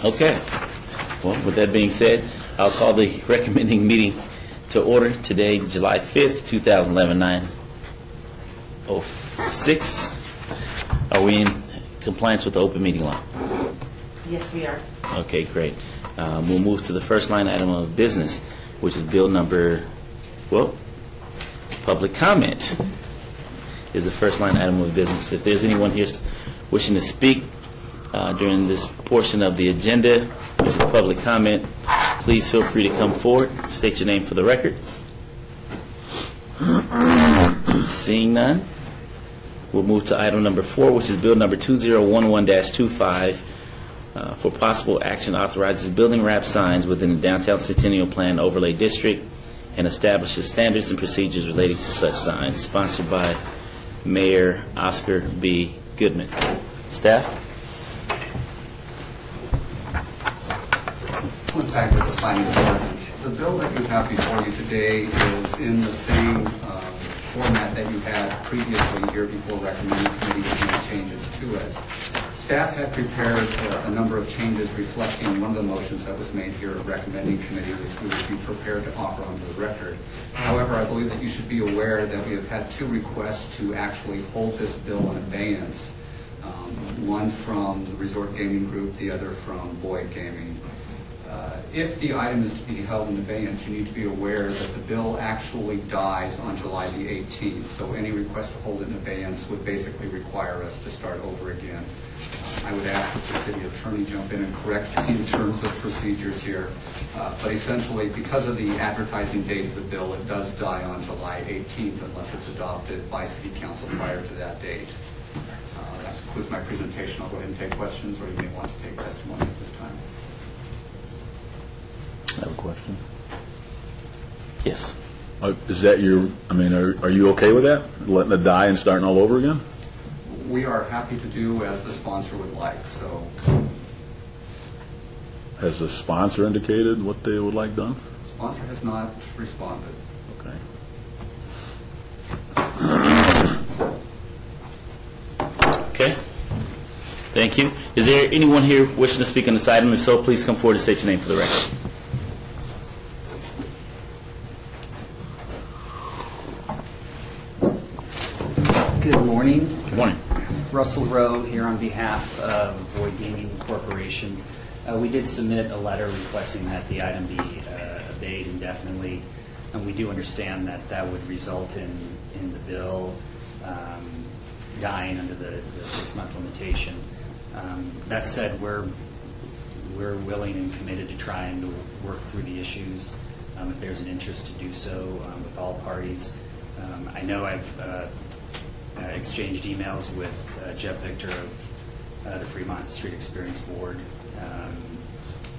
Okay. Well, with that being said, I'll call the recommending meeting to order today, July 5th, 2011, 9:06. Are we in compliance with the open meeting law? Yes, we are. Okay, great. We'll move to the first line item of business, which is bill number, public comment is the first line item of business. If there's anyone here wishing to speak during this portion of the agenda, which is public comment, please feel free to come forward. State your name for the record. Seeing none, we'll move to item number 4, which is bill number 2011-25, for possible action authorizes building wrap signs within the Downtown Centennial Plan Overlay District and establishes standards and procedures relating to such signs, sponsored by Mayor Oscar B. Goodman. Staff? One back with the planning board. The bill that you have before you today is in the same format that you had previously here before recommending committee to make changes to it. Staff had prepared a number of changes reflecting one of the motions that was made here at recommending committee, which we would be prepared to offer onto the record. However, I believe that you should be aware that we have had 2 requests to actually hold this bill in abeyance. One from the Resort Gaming Group, the other from Boyd Gaming. If the item is to be held in abeyance, you need to be aware that the bill actually dies on July the 18th. So any request to hold it in abeyance would basically require us to start over again. I would ask that the city attorney jump in and correct me in terms of procedures here. But essentially, because of the advertising date of the bill, it does die on July 18th unless it's adopted by city council prior to that date. That concludes my presentation. I'll go ahead and take questions, or you may want to take testimony at this time. I have a question. Yes. Is that your, are you okay with that? Letting it die and starting all over again? We are happy to do as the sponsor would like, so. Has the sponsor indicated what they would like done? The sponsor has not responded. Okay. Okay. Thank you. Is there anyone here wishing to speak on this item? If so, please come forward and state your name for the record. Good morning. Good morning. Russell Rowe here on behalf of Boyd Gaming Corporation. We did submit a letter requesting that the item be obeyed indefinitely, and we do understand that that would result in the bill dying under the 6-month limitation. That said, we're willing and committed to trying to work through the issues if there's an interest to do so with all parties. I know I've exchanged emails with Jeff Victor of the Fremont Street Experience Board.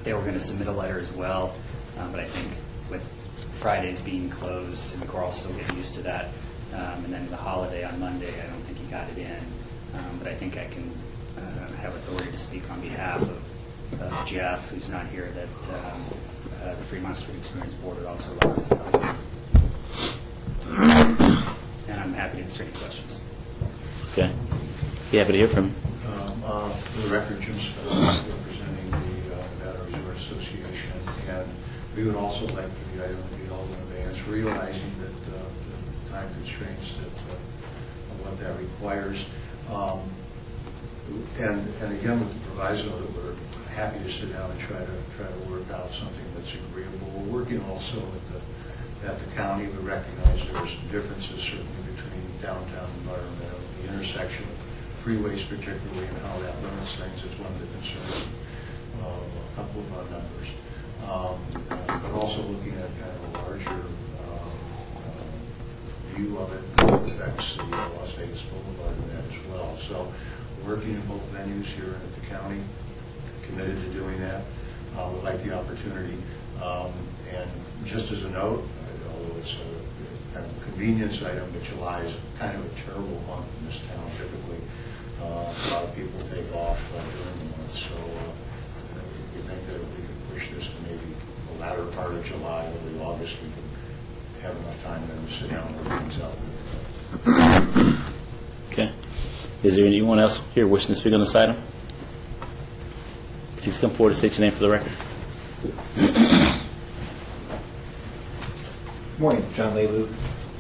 They were going to submit a letter as well, but I think with Fridays being closed, and we're all still getting used to that, and then the holiday on Monday, I don't think he got it in. But I think I can have authority to speak on behalf of Jeff, who's not here, that the Fremont Street Experience Board would also like this done. And I'm happy to answer any questions. Okay. Be happy to hear from you. For the record, Jim Scott, representing the Nevada Resort Association, and we would also like for the item to be held in advance, realizing that the time constraints of what that requires. And again, with the proviso that we're happy to sit down and try to work out something that's agreeable. We're working also at the county. We recognize there are some differences certainly between downtown environment, the intersection of freeways particularly, and how that limits things is one of the concerns of a couple of our members. But also looking at kind of a larger view of it that affects the Las Vegas Boulevard and that as well. So we're working in both venues here at the county, committed to doing that. Would like the opportunity. And just as a note, although it's a kind of a convenience item, but July is kind of a terrible month in this town typically. A lot of people take off during the month, so we think that if we could push this to maybe the latter part of July, early August, we could have enough time then to sit down and work things out. Okay. Is there anyone else here wishing to speak on this item? Please come forward and state your name for the record. Morning, John Lelu,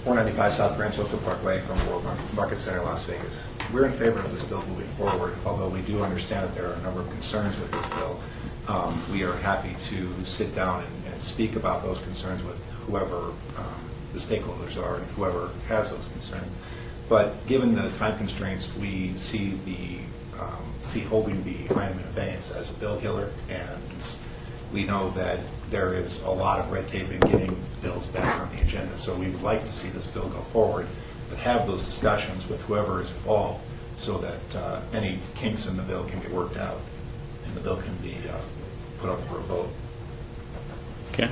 495 South Grand Central Parkway from World Market Center, Las Vegas. We're in favor of this bill moving forward, although we do understand that there are a number of concerns with this bill. We are happy to sit down and speak about those concerns with whoever the stakeholders are and whoever has those concerns. But given the time constraints, we see holding the item in abeyance as a bill killer, and we know that there is a lot of red tape in getting bills back on the agenda. So we would like to see this bill go forward, but have those discussions with whoever is involved so that any kinks in the bill can get worked out and the bill can be put up for a vote. Okay.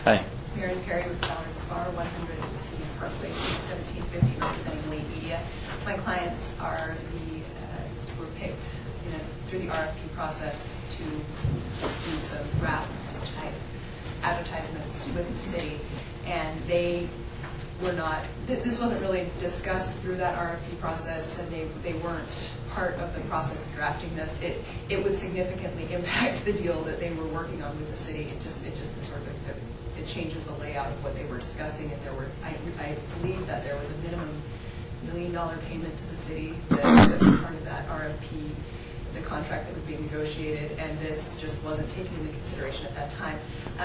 Hi. Mary Perry with Ballard Spar, 100 City Parkway, 1750, representing Lee Media. My clients were picked through the RFP process to do some wraps type advertisements with the city, and they were not. This wasn't really discussed through that RFP process, and they weren't part of the process of drafting this. It would significantly impact the deal that they were working on with the city. It just sort of it changes the layout of what they were discussing, and I believe that there was a minimum $1 million payment to the city that was part of that RFP, the contract that was being negotiated, and this just wasn't taken into consideration at that time.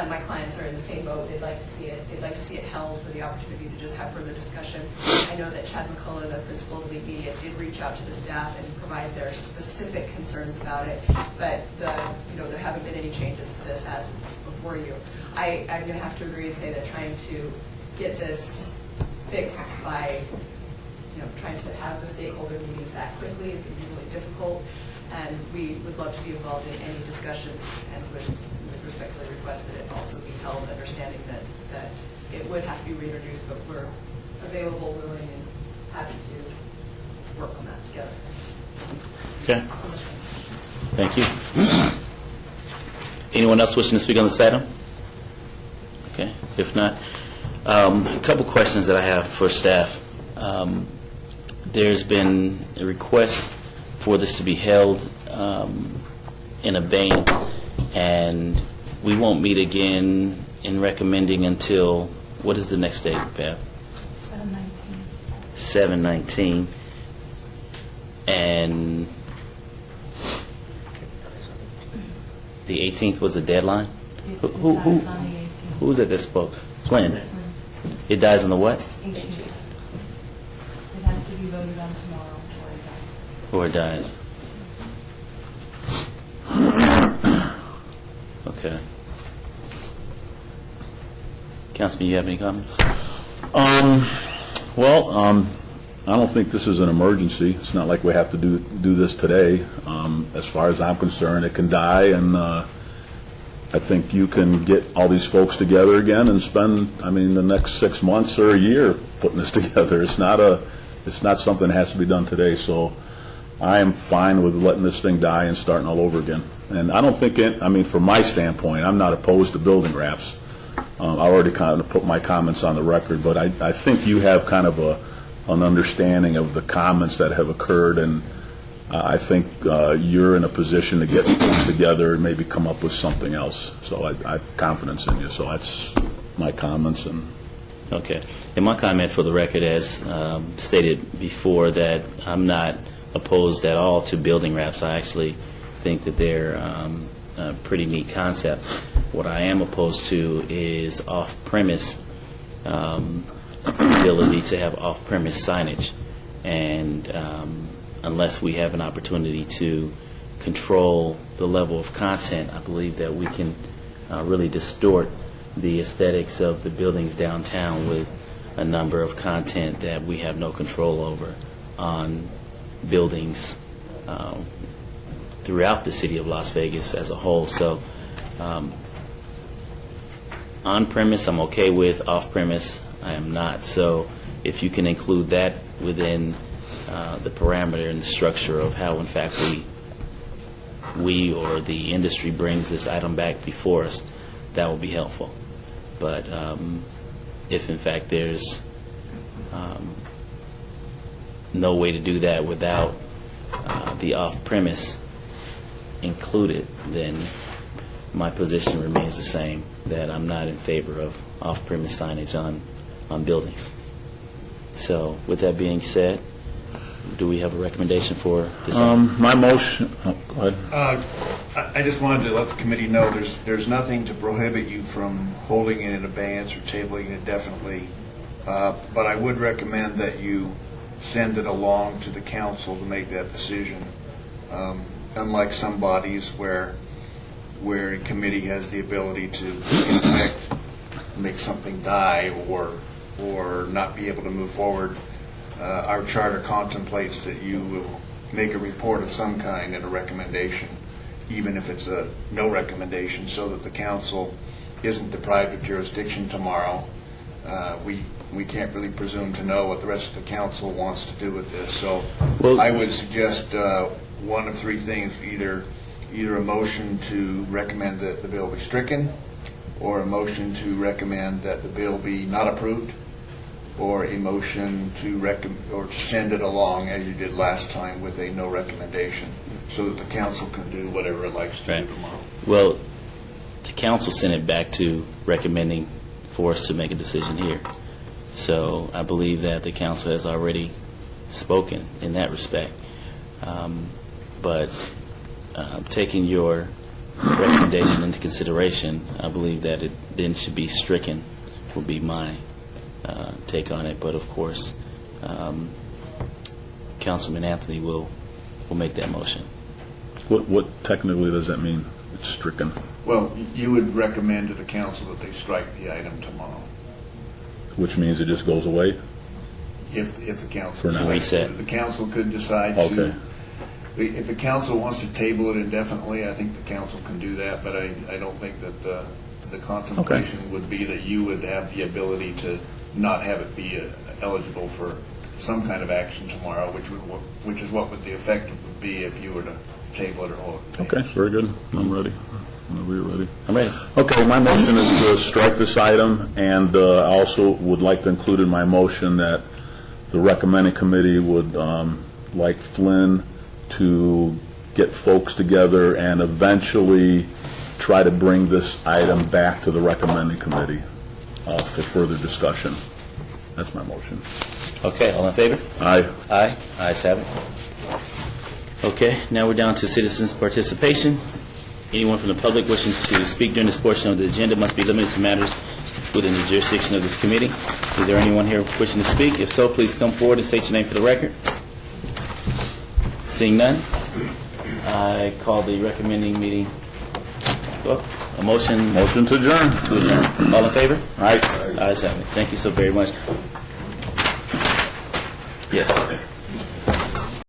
My clients are in the same boat. They'd like to see it. They'd like to see it held for the opportunity to just have further discussion. I know that Chad McCullough, the principal of League Media, did reach out to the staff and provide their specific concerns about it, but there haven't been any changes to this as it's before you. I'm going to have to agree and say that trying to get this fixed by trying to have the stakeholder meetings that quickly is going to be really difficult, and we would love to be involved in any discussions and would respectfully request that it also be held, understanding that it would have to be reintroduced, but we're available, willing, and happy to work on that together. Okay. Thank you. Anyone else wishing to speak on this item? Okay. If not, a couple questions that I have for staff. There's been a request for this to be held in abeyance, and we won't meet again in recommending until, what is the next date, Bev? 7/19. And the 18th was the deadline? Who was it that spoke? When? It dies on the what? 18th. It has to be voted on tomorrow before it dies. Or it dies. Okay. Councilman, you have any comments? I don't think this is an emergency. It's not like we have to do this today. As far as I'm concerned, it can die, and I think you can get all these folks together again and spend, the next 6 months or a year putting this together. It's not something that has to be done today. So I am fine with letting this thing die and starting all over again. And I don't think from my standpoint, I'm not opposed to building wraps. I already kind of put my comments on the record, but I think you have kind of an understanding of the comments that have occurred, and I think you're in a position to get things together and maybe come up with something else. So I have confidence in you. So that's my comments. Okay. And my comment for the record, as stated before, that I'm not opposed at all to building wraps. I actually think that they're a pretty neat concept. What I am opposed to is off-premise, ability to have off-premise signage. And unless we have an opportunity to control the level of content, I believe that we can really distort the aesthetics of the buildings downtown with a number of content that we have no control over on buildings throughout the city of Las Vegas as a whole. So on-premise I'm okay with, off-premise I am not. So if you can include that within the parameter and the structure of how, in fact, we or the industry brings this item back before us, that will be helpful. But if, in fact, there's no way to do that without the off-premise included, then my position remains the same, that I'm not in favor of off-premise signage on buildings. So with that being said, do we have a recommendation for this item? My motion, go ahead. I just wanted to let the committee know there's nothing to prohibit you from holding it in abeyance or tabling it indefinitely, but I would recommend that you send it along to the council to make that decision. Unlike some bodies where a committee has the ability to, in effect, make something die or not be able to move forward, our charter contemplates that you will make a report of some kind and a recommendation, even if it's a no recommendation, so that the council isn't deprived of jurisdiction tomorrow. We can't really presume to know what the rest of the council wants to do with this. So I would suggest one of three things: either a motion to recommend that the bill be stricken, or a motion to recommend that the bill be not approved, or a motion to send it along as you did last time with a no recommendation, so that the council can do whatever it likes to do tomorrow. Well, the council sent it back to recommending for us to make a decision here. So I believe that the council has already spoken in that respect. But taking your recommendation into consideration, I believe that it then should be stricken, would be my take on it. But of course, Councilman Anthony will make that motion. What technically does that mean? It's stricken. Well, you would recommend to the council that they strike the item tomorrow, Which means it just goes away? if the council For now. decides to. Reset. The council could decide Okay. to. If the council wants to table it indefinitely, I think the council can do that, but I don't think that the contemplation would be that you would have the ability to not have it be eligible for some kind of action tomorrow, which is what the effect would be if you were to table it or hold it. Okay, very good. I'm ready. Whenever you're ready. I'm ready. Okay, my motion is to strike this item, and I also would like to include in my motion that the recommending committee would like Flynn to get folks together and eventually try to bring this item back to the recommending committee for further discussion. That's my motion. Okay, all in favor? Aye. Aye. Ayes have it. Okay, now we're down to citizens' participation. Anyone from the public wishing to speak during this portion of the agenda must be limited to matters within the jurisdiction of this committee. Is there anyone here wishing to speak? If so, please come forward and state your name for the record. Seeing none, I call the recommending meeting. A motion Motion to adjourn. to adjourn. All in favor? Aye. Ayes have it. Thank you so very much. Yes.